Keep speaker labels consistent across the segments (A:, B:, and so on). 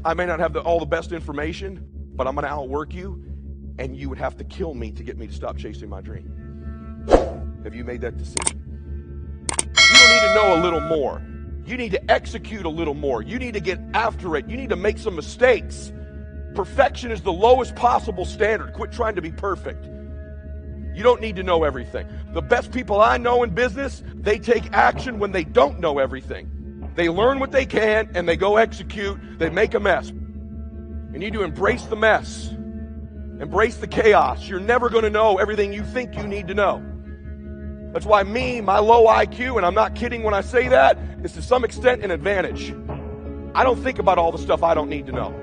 A: I may not have all the best information, but I'm going to outwork you, and you would have to kill me to get me to stop chasing my dream. Have you made that decision? You don't need to know a little more. You need to execute a little more. You need to get after it. You need to make some mistakes. Perfection is the lowest possible standard. Quit trying to be perfect. You don't need to know everything. The best people I know in business, they take action when they don't know everything. They learn what they can and they go execute. They make a mess. You need to embrace the mess. Embrace the chaos. You're never going to know everything you think you need to know. That's why my low IQ, and I'm not kidding when I say that, is to some extent an advantage. I don't think about all the stuff I don't need to know.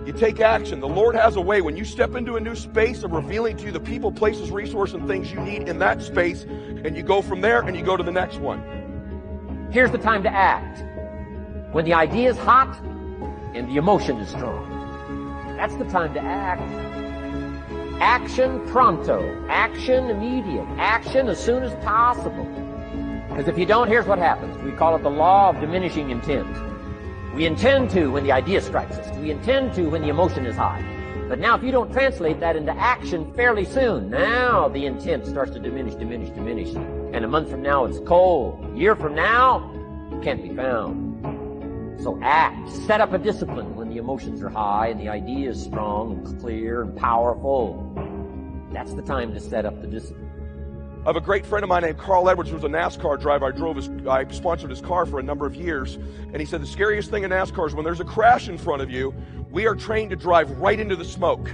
A: You take action. The Lord has a way. When you step into a new space of revealing to you the people, places, resources, and things you need in that space, and you go from there and you go to the next one.
B: Here's the time to act. When the idea is hot and the emotion is strong. That's the time to act. Action pronto. Action immediate. Action as soon as possible. Because if you don't, here's what happens. We call it the law of diminishing intent. We intend to when the idea strikes us. We intend to when the emotion is high. But now if you don't translate that into action fairly soon, now the intent starts to diminish. And a month from now it's cold. A year from now, it can't be found. So act. Set up a discipline when the emotions are high and the idea is strong and clear and powerful. That's the time to set up the discipline.
A: I have a great friend of mine named Carl Edwards, who was a NASCAR driver. I sponsored his car for a number of years. And he said the scariest thing in NASCAR is when there's a crash in front of you, we are trained to drive right into the smoke.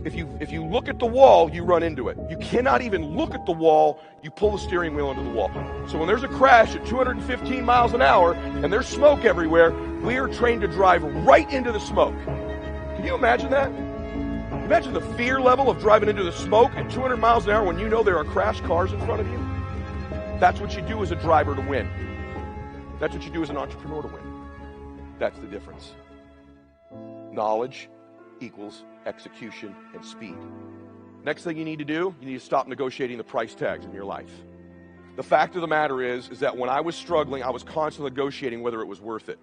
A: If you look at the wall, you run into it. You cannot even look at the wall, you pull the steering wheel into the wall. So when there's a crash at 215 miles an hour and there's smoke everywhere, we are trained to drive right into the smoke. Can you imagine that? Imagine the fear level of driving into the smoke at 200 miles an hour when you know there are crashed cars in front of you. That's what you do as a driver to win. That's what you do as an entrepreneur to win. That's the difference. Knowledge equals execution and speed. Next thing you need to do, you need to stop negotiating the price tags in your life. The fact of the matter is that when I was struggling, I was constantly negotiating whether it was worth it.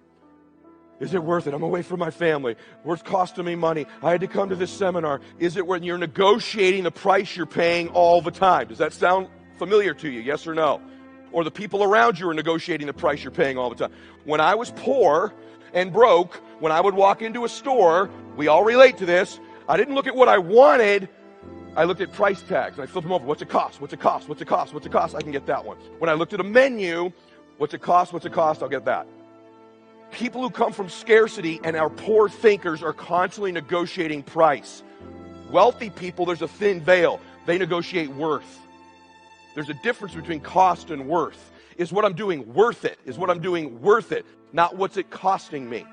A: Is it worth it? I'm away from my family. It's costing me money. I had to come to this seminar. Is it when you're negotiating the price you're paying all the time? Does that sound familiar to you? Yes or no? Or the people around you are negotiating the price you're paying all the time. When I was poor and broke, when I would walk into a store, we all relate to this, I didn't look at what I wanted. I looked at price tags and I flipped them over. What's it cost? What's it cost? What's it cost? What's it cost? I can get that one. When I looked at a menu, what's it cost? What's it cost? I'll get that. People who come from scarcity and are poor thinkers are constantly negotiating price. Wealthy people, there's a thin veil. They negotiate worth. There's a difference between cost and worth. Is what I'm doing worth it? Is what I'm doing worth it? Not what's it costing me.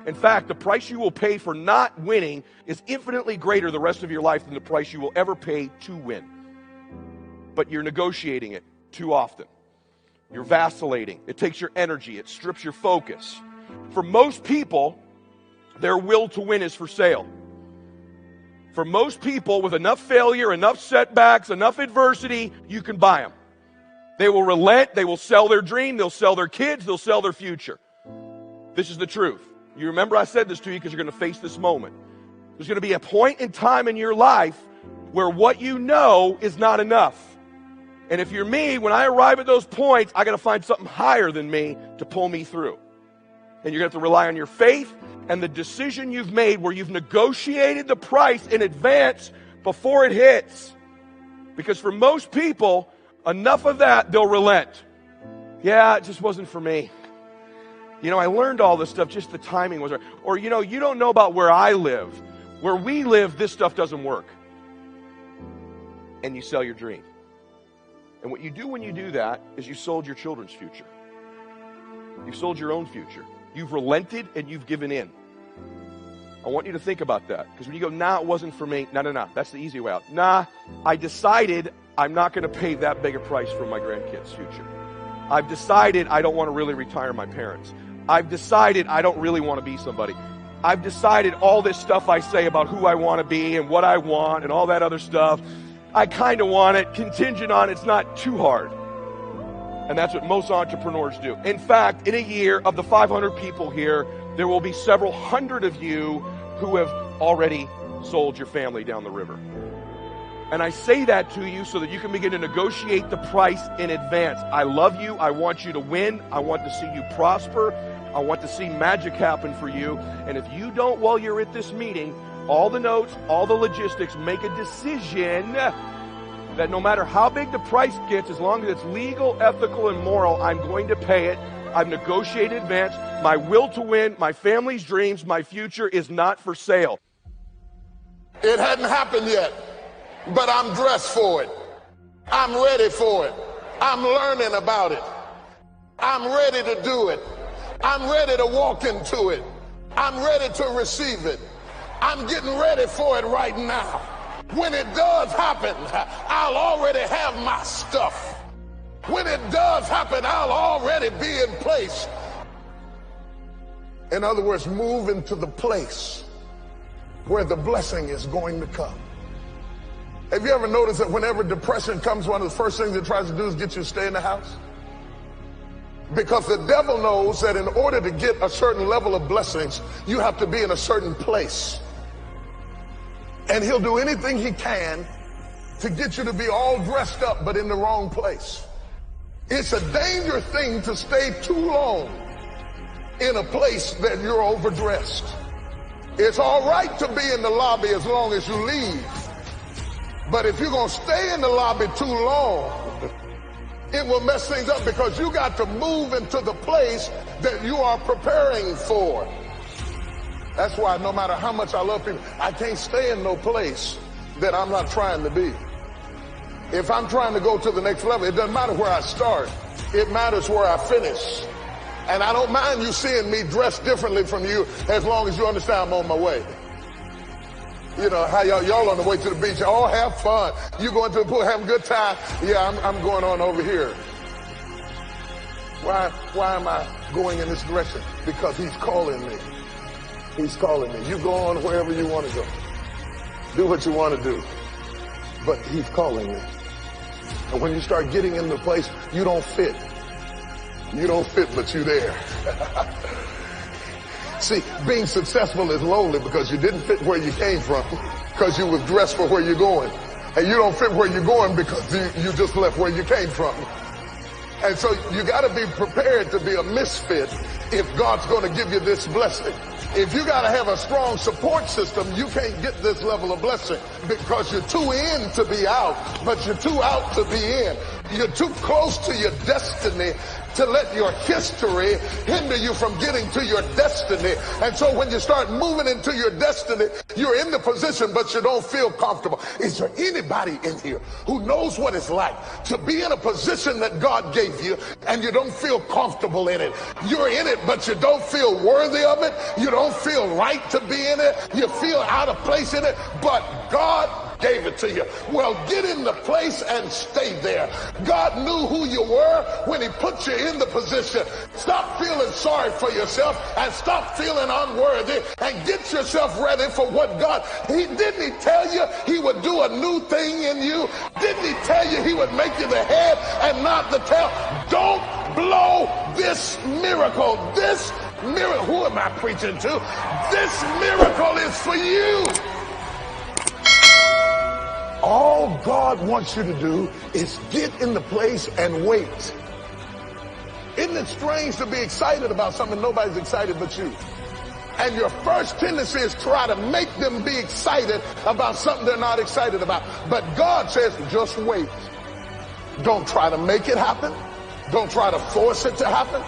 A: In fact, the price you will pay for not winning is infinitely greater the rest of your life than the price you will ever pay to win. But you're negotiating it too often. You're vacillating. It takes your energy. It strips your focus. For most people, their will to win is for sale. For most people, with enough failure, enough setbacks, enough adversity, you can buy them. They will relent. They will sell their dream. They'll sell their kids. They'll sell their future. This is the truth. You remember I said this to you because you're going to face this moment. There's going to be a point in time in your life where what you know is not enough. And if you're me, when I arrive at those points, I got to find something higher than me to pull me through. And you're going to have to rely on your faith and the decision you've made where you've negotiated the price in advance before it hits. Because for most people, enough of that, they'll relent. Yeah, it just wasn't for me. I learned all this stuff, just the timing was right. Or, you don't know about where I live. Where we live, this stuff doesn't work. And you sell your dream. And what you do when you do that is you sold your children's future. You've sold your own future. You've relented and you've given in. I want you to think about that. Because when you go, nah, it wasn't for me. No. That's the easy way out. Nah, I decided I'm not going to pay that big a price for my grandkids' future. I've decided I don't want to really retire my parents. I've decided I don't really want to be somebody. I've decided all this stuff I say about who I want to be and what I want and all that other stuff, I kind of want it, contingent on it's not too hard. And that's what most entrepreneurs do. In fact, in a year, of the 500 people here, There will be several hundred of you who have already sold your family down the river. And I say that to you so that you can begin to negotiate the price in advance. I love you. I want you to win. I want to see you prosper. I want to see magic happen for you. And if you don't, while you're at this meeting, all the notes, all the logistics, make a decision that no matter how big the price gets, as long as it's legal, ethical, and moral, I'm going to pay it. I've negotiated in advance. My will to win, my family's dreams, my future is not for sale.
C: It hadn't happened yet, but I'm dressed for it. I'm ready for it. I'm learning about it. I'm ready to do it. I'm ready to walk into it. I'm ready to receive it. I'm getting ready for it right now. When it does happen, I'll already have my stuff. When it does happen, I'll already be in place. In other words, move into the place where the blessing is going to come. Have you ever noticed that whenever depression comes, one of the first things it tries to do is get you to stay in the house? Because the devil knows that in order to get a certain level of blessings, you have to be in a certain place. And he'll do anything he can to get you to be all dressed up, but in the wrong place. It's a dangerous thing to stay too long in a place that you're overdressed. It's all right to be in the lobby as long as you leave. But if you're going to stay in the lobby too long, it will mess things up, because you got to move into the place that you are preparing for. That's why no matter how much I love people, I can't stay in no place that I'm not trying to be. If I'm trying to go to the next level, it doesn't matter where I start. It matters where I finish. And I don't mind you seeing me dressed differently from you as long as you understand I'm on my way. You know, how y'all on the way to the beach, all have fun. You going to the pool, have a good time. Yeah, I'm going on over here. Why am I going in this direction? Because he's calling me. He's calling me. You go on wherever you want to go. Do what you want to do. But he's calling me. And when you start getting in the place, you don't fit. You don't fit, but you're there. See, being successful is lonely because you didn't fit where you came from, because you was dressed for where you're going. And you don't fit where you're going because you just left where you came from. And so you got to be prepared to be a misfit if God's going to give you this blessing. If you got to have a strong support system, you can't get this level of blessing because you're too in to be out, but you're too out to be in. You're too close to your destiny to let your history hinder you from getting to your destiny. And so when you start moving into your destiny, you're in the position, but you don't feel comfortable. Is there anybody in here who knows what it's like to be in a position that God gave you and you don't feel comfortable in it? You're in it, but you don't feel worthy of it. You don't feel right to be in it. You feel out of place in it, but God gave it to you. Well, get in the place and stay there. God knew who you were when he put you in the position. Stop feeling sorry for yourself and stop feeling unworthy and get yourself ready for what God, didn't he tell you he would do a new thing in you? Didn't he tell you he would make you the head and not the tail? Don't blow this miracle. This miracle, who am I preaching to? This miracle is for you. All God wants you to do is get in the place and wait. Isn't it strange to be excited about something nobody's excited but you? And your first tendency is try to make them be excited about something they're not excited about. But God says, just wait. Don't try to make it happen. Don't try to force it to happen.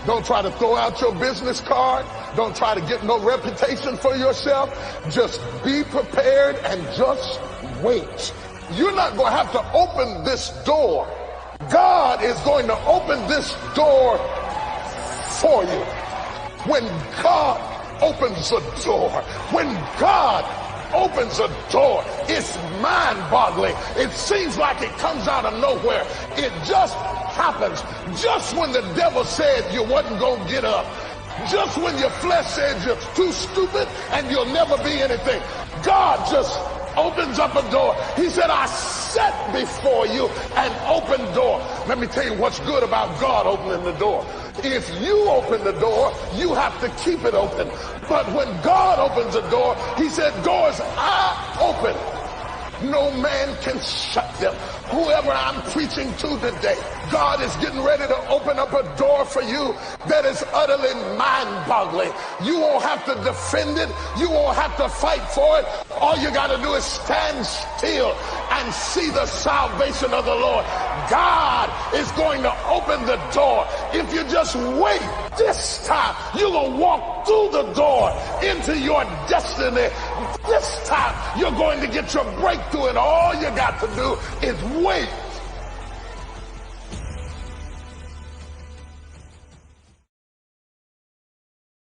C: Don't try to throw out your business card. Don't try to get no reputation for yourself. Just be prepared and just wait. You're not going to have to open this door. God is going to open this door for you. When God opens a door, when God opens a door, it's mind-boggling. It seems like it comes out of nowhere. It just happens. Just when the devil said you wasn't going to get up. Just when your flesh said you're too stupid and you'll never be anything. God just opens up a door. He said, I set before you an open door. Let me tell you what's good about God opening the door. If you open the door, you have to keep it open. But when God opens a door, he said, doors are open. No man can shut them. Whoever I'm preaching to today, God is getting ready to open up a door for you that is utterly mind-boggling. You won't have to defend it. You won't have to fight for it. All you got to do is stand still and see the salvation of the Lord. God is going to open the door. If you just wait, this time you're going to walk through the door into your destiny. This time you're going to get your breakthrough, and all you got to do is wait